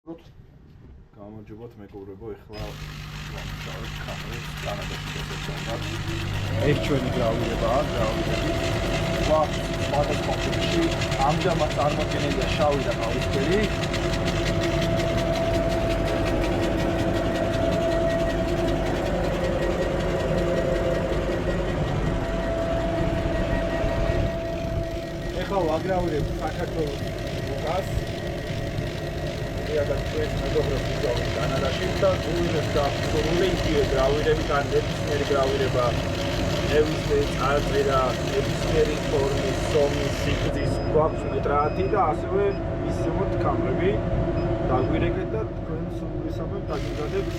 გამარჯობათ მეგობრებო, ეხლა ვამუშავებ კამერებს კანადაში გადასვლად. ეს ჩვენი გრავირებაა, გრავირები. სხვადასხვა ფერში, ამჟამად წარმოდგენილია შავი და ყავისფერი. ეხლა ვაგრავირებ საქართველოს უკას. და ჩვენ მეგობრებს ვიძავთ კანადაში და გულებს და სრულიად გრავირები და ნებისმიერი გრავირება ნებისმიერი წარწერა, ნებისმიერი ფორმის, სომის, სიგრძის გვაქვს მეტრაათი და ასევე ისევ კამერები დაგვირეკეთ და თქვენ სულისამებრ დაგიგადებთ.